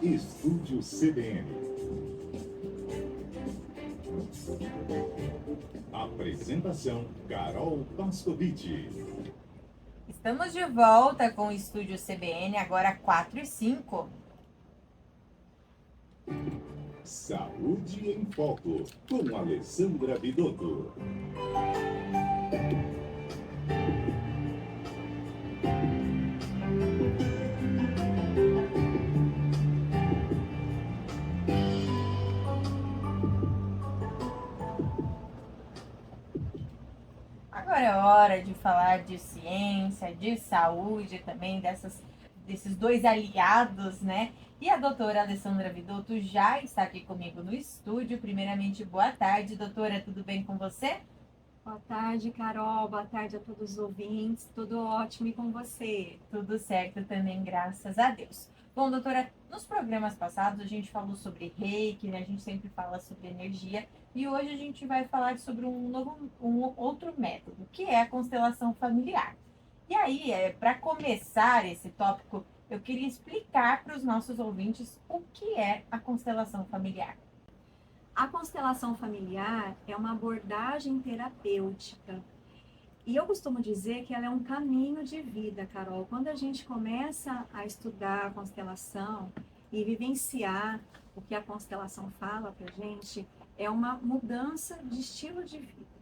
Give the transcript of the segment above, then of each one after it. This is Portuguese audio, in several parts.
Estúdio CBN. Apresentação: Carol Pascovitch. Estamos de volta com o Estúdio CBN, agora 4 e 5. Saúde em Foco, com Alessandra Vidotto. Agora é hora de falar de ciência, de saúde também, desses dois aliados, né? E a doutora Alessandra Vidotto já está aqui comigo no estúdio. Primeiramente, boa tarde, doutora, tudo bem com você? Boa tarde, Carol. Boa tarde a todos os ouvintes. Tudo ótimo e com você? Tudo certo também, graças a Deus. Bom, doutora, nos programas passados a gente falou sobre reiki, né? A gente sempre fala sobre energia. E hoje a gente vai falar sobre um outro método, que é a constelação familiar. E aí, para começar esse tópico, eu queria explicar para os nossos ouvintes o que é a constelação familiar. A constelação familiar é uma abordagem terapêutica. E eu costumo dizer que ela é um caminho de vida, Carol. Quando a gente começa a estudar a constelação e vivenciar o que a constelação fala para a gente, é uma mudança de estilo de vida.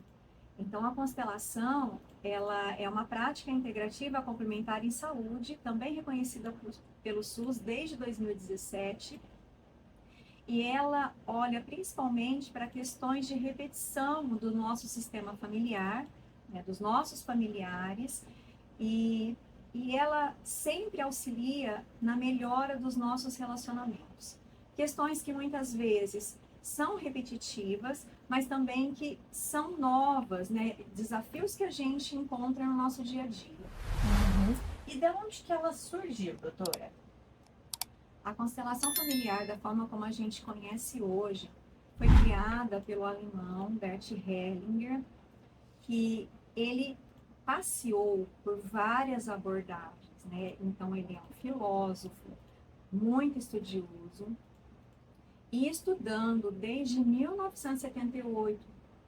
Então, a constelação, ela é uma prática integrativa complementar em saúde, também reconhecida pelo SUS desde 2017, e ela olha principalmente para questões de repetição do nosso sistema familiar, né, dos nossos familiares, e ela sempre auxilia na melhora dos nossos relacionamentos. Questões que muitas vezes são repetitivas, mas também que são novas, né? Desafios que a gente encontra no nosso dia a dia. E de onde que ela surgiu, doutora? A constelação familiar, da forma como a gente conhece hoje, foi criada pelo alemão Bert Hellinger, que ele passeou por várias abordagens, né? Então, ele é um filósofo, muito estudioso, e estudando desde 1978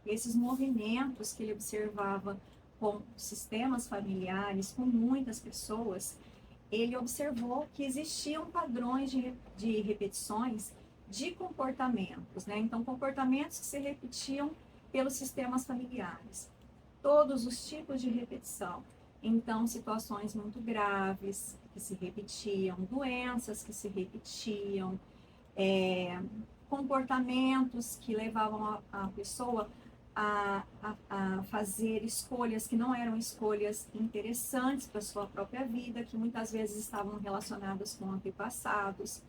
esses movimentos que ele observava com sistemas familiares, com muitas pessoas, ele observou que existiam padrões de repetições de comportamentos, né? Então, comportamentos que se repetiam pelos sistemas familiares. Todos os tipos de repetição. Então, situações muito graves que se repetiam, doenças que se repetiam, comportamentos que levavam a pessoa a fazer escolhas que não eram escolhas interessantes para a sua própria vida, que muitas vezes estavam relacionadas com antepassados,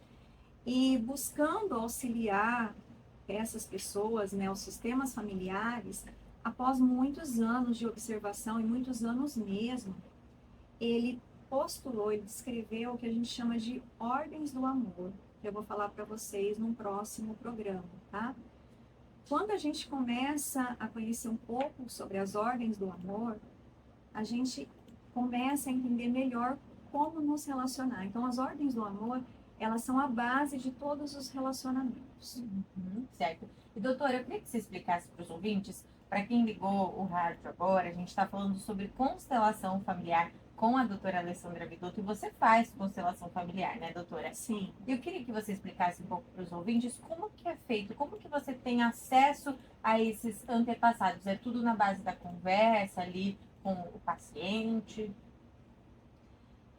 e buscando auxiliar essas pessoas, né, os sistemas familiares, após muitos anos de observação, e muitos anos mesmo, ele postulou, ele descreveu o que a gente chama de ordens do amor, que eu vou falar para vocês num próximo programa, tá? Quando a gente começa a conhecer um pouco sobre as ordens do amor, a gente começa a entender melhor como nos relacionar. Então, as ordens do amor, elas são a base de todos os relacionamentos. Certo. E doutora, eu queria que você explicasse para os ouvintes, para quem ligou o rádio agora, a gente está falando sobre constelação familiar com a doutora Alessandra Vidotto, e você faz constelação familiar, né, doutora? Sim. Eu queria que você explicasse um pouco para os ouvintes como que é feito, como que você tem acesso a esses antepassados. É tudo na base da conversa ali com o paciente?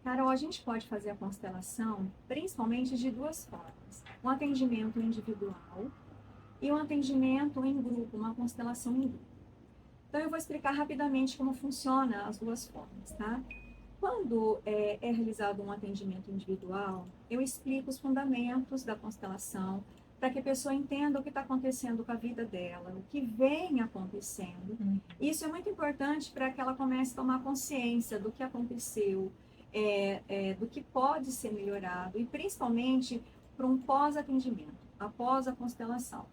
Carol, a gente pode fazer a constelação principalmente de duas formas. Um atendimento individual e um atendimento em grupo, uma constelação em grupo. Então, eu vou explicar rapidamente como funciona as duas formas, tá? Quando é realizado um atendimento individual, eu explico os fundamentos da constelação para que a pessoa entenda o que está acontecendo com a vida dela, o que vem acontecendo. Isso é muito importante para que ela comece a tomar consciência do que aconteceu, do que pode ser melhorado, e principalmente para um pós-atendimento, após a constelação.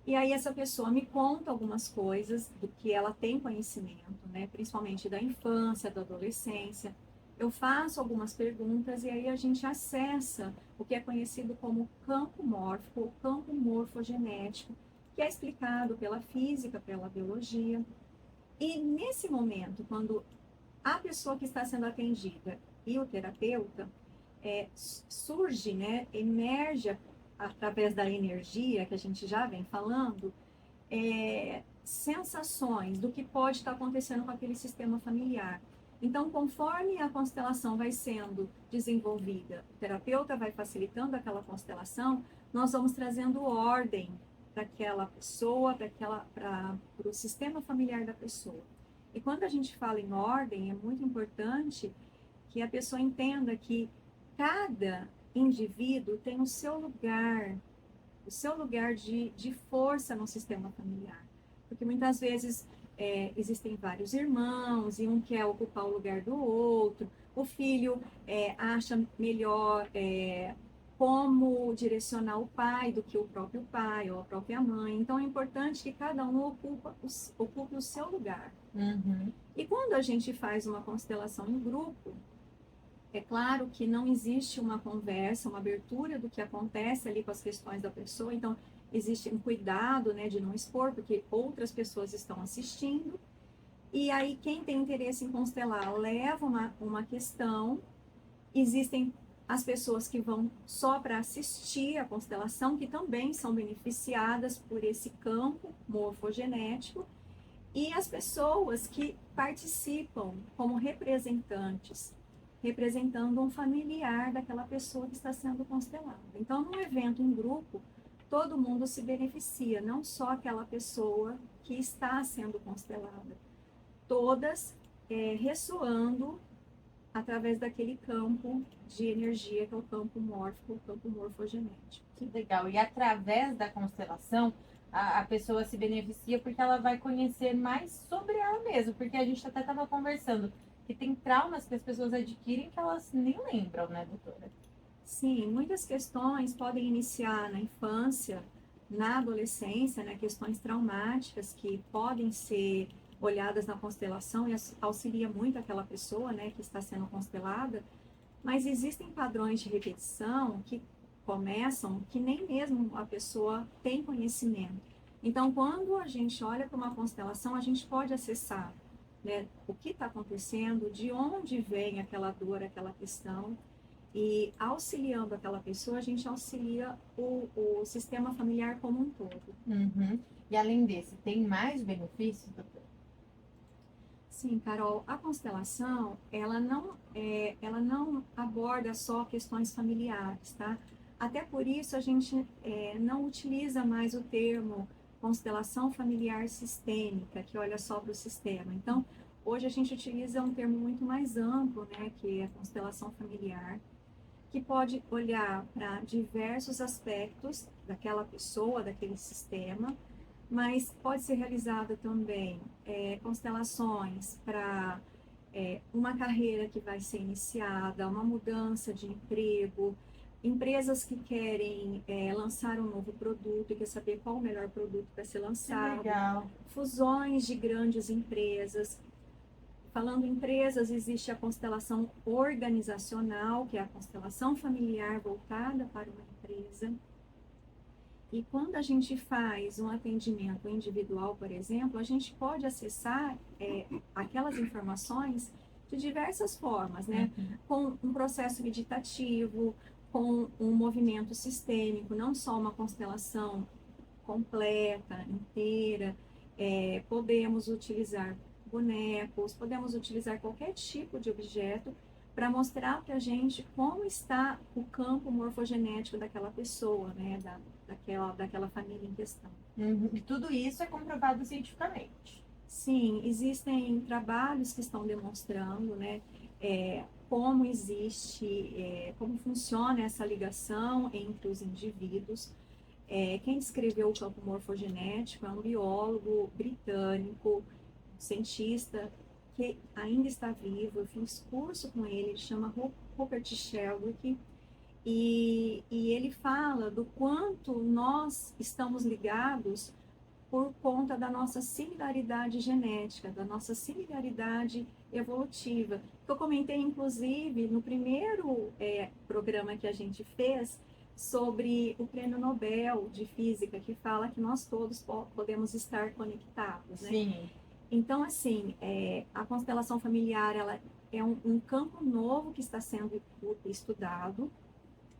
E aí essa pessoa me conta algumas coisas do que ela tem conhecimento, né? Principalmente da infância, da adolescência. eu faço algumas perguntas e aí a gente acessa o que é conhecido como campo mórfico, ou campo morfogenético, que é explicado pela física, pela biologia. E nesse momento, quando a pessoa que está sendo atendida e o terapeuta surge, né, emerge através da energia que a gente já vem falando, sensações do que pode estar acontecendo com aquele sistema familiar. Então, conforme a constelação vai sendo desenvolvida, o terapeuta vai facilitando aquela constelação, nós vamos trazendo ordem daquela pessoa, para o sistema familiar da pessoa. E quando a gente fala em ordem, é muito importante que a pessoa entenda que cada indivíduo tem o seu lugar de força no sistema familiar. Porque muitas vezes existem vários irmãos e um quer ocupar o lugar do outro, o filho acha melhor como direcionar o pai do que o próprio pai ou a própria mãe. Então é importante que cada um ocupe o seu lugar. Uhum. E quando a gente faz uma constelação em grupo, é claro que não existe uma conversa, uma abertura do que acontece ali com as questões da pessoa, então existe um cuidado, né, de não expor, porque outras pessoas estão assistindo, e aí quem tem interesse em constelar leva uma questão, existem as pessoas que vão só para assistir a constelação, que também são beneficiadas por esse campo morfogenético, e as pessoas que participam como representantes, representando um familiar daquela pessoa que está sendo constelada. Então, num evento em grupo, todo mundo se beneficia, não só aquela pessoa que está sendo constelada. Todas ressoando através daquele campo de energia que é o campo mórfico, o campo morfogenético. Que legal. E através da constelação, a pessoa se beneficia porque ela vai conhecer mais sobre ela mesma. Porque a gente até estava conversando que tem traumas que as pessoas adquirem que elas nem lembram, né, doutora? Sim, muitas questões podem iniciar na infância, na adolescência, né, questões traumáticas que podem ser olhadas na constelação e auxilia muito aquela pessoa, né, que está sendo constelada, mas existem padrões de repetição que começam que nem mesmo a pessoa tem conhecimento. Então, quando a gente olha para uma constelação, a gente pode acessar, né, o que está acontecendo, de onde vem aquela dor, aquela questão, e auxiliando aquela pessoa, a gente auxilia o sistema familiar como um todo. Uhum. E além desse, tem mais benefícios, doutora? Sim, Carol, a constelação, ela não aborda só questões familiares, tá? Até por isso a gente não utiliza mais o termo constelação familiar sistêmica, que olha só para o sistema. Então, hoje a gente utiliza um termo muito mais amplo, né, que é a constelação familiar, que pode olhar para diversos aspectos daquela pessoa, daquele sistema, mas pode ser realizada também constelações para uma carreira que vai ser iniciada, uma mudança de emprego, empresas que querem lançar um novo produto e quer saber qual o melhor produto para ser lançado, Legal. fusões de grandes empresas. Falando em empresas, existe a constelação organizacional, que é a constelação familiar voltada para uma empresa. E quando a gente faz um atendimento individual, por exemplo, a gente pode acessar aquelas informações de diversas formas, né? Com um processo meditativo, com um movimento sistêmico, não só uma constelação completa, inteira. Podemos utilizar bonecos, podemos utilizar qualquer tipo de objeto para mostrar para a gente como está o campo morfogenético daquela pessoa, né, daquela família em questão. Uhum. E tudo isso é comprovado cientificamente. Sim, existem trabalhos que estão demonstrando, né, como existe, como funciona essa ligação entre os indivíduos. Quem descreveu o campo morfogenético é um biólogo britânico, cientista que ainda está vivo. Eu fiz curso com ele chama Rupert Sheldrake, e ele fala do quanto nós estamos ligados por conta da nossa similaridade genética, da nossa similaridade evolutiva. Eu comentei, inclusive, no primeiro programa que a gente fez sobre o Prêmio Nobel de Física, que fala que nós todos podemos estar conectados, né? Sim. Então, assim, a constelação familiar, ela é um campo novo que está sendo estudado.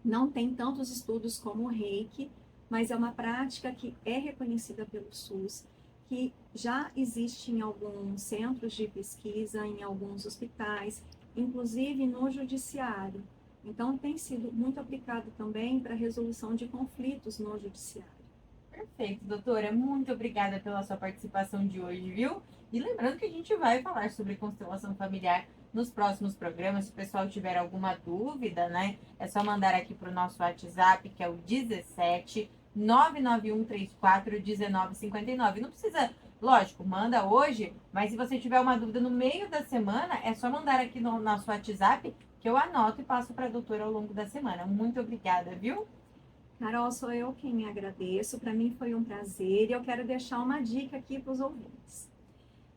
Não tem tantos estudos como o Reiki, mas é uma prática que é reconhecida pelo SUS, que já existe em alguns centros de pesquisa, em alguns hospitais, inclusive no judiciário. Então, tem sido muito aplicado também para a resolução de conflitos no judiciário. Perfeito, doutora. Muito obrigada pela sua participação de hoje, viu? E lembrando que a gente vai falar sobre constelação familiar nos próximos programas. Se o pessoal tiver alguma dúvida, né? É só mandar aqui para o nosso WhatsApp, que é o 17 99134 1959. Não precisa, lógico, manda hoje, mas se você tiver uma dúvida no meio da semana, é só mandar aqui no nosso WhatsApp, que eu anoto e passo para a doutora ao longo da semana. Muito obrigada, viu? Carol, sou eu quem agradeço. Para mim foi um prazer e eu quero deixar uma dica aqui para os ouvintes.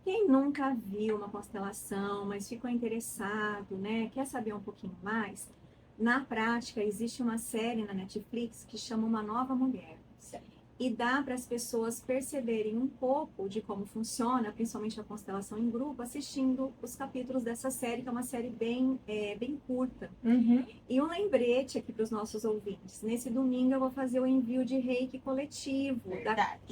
Quem nunca viu uma constelação, mas ficou interessado, né? Quer saber um pouquinho mais? Na prática, existe uma série na Netflix que chama Uma Nova Mulher. E dá para as pessoas perceberem um pouco de como funciona, principalmente a constelação em grupo, assistindo os capítulos dessa série, que é uma série bem curta. Uhum. E um lembrete aqui para os nossos ouvintes. Nesse domingo eu vou fazer o envio de Reiki coletivo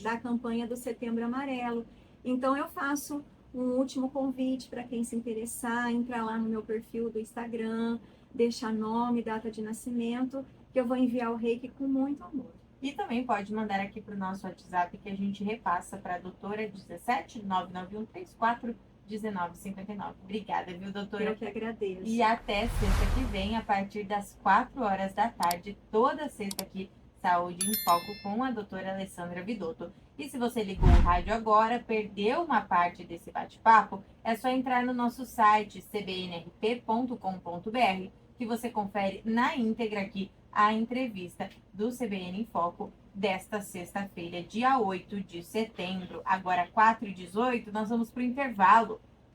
da campanha do Setembro Amarelo. Então eu faço um último convite para quem se interessar, entrar lá no meu perfil do Instagram, deixar nome, data de nascimento, que eu vou enviar o Reiki com muito amor. E também pode mandar aqui para o nosso WhatsApp, que a gente repassa para a doutora 17 99134 1959. Obrigada, viu, doutora? Eu que agradeço. E até sexta que vem, a partir das 4 horas da tarde, toda sexta aqui, Saúde em Foco com a doutora Alessandra Vidotto. E se você ligou o rádio agora, perdeu uma parte desse bate-papo, é só entrar no nosso site cbnrp.com.br, que você confere na íntegra aqui a entrevista do CBN em Foco desta sexta-feira, dia 8 de setembro. Agora, 4h18, nós vamos para o intervalo.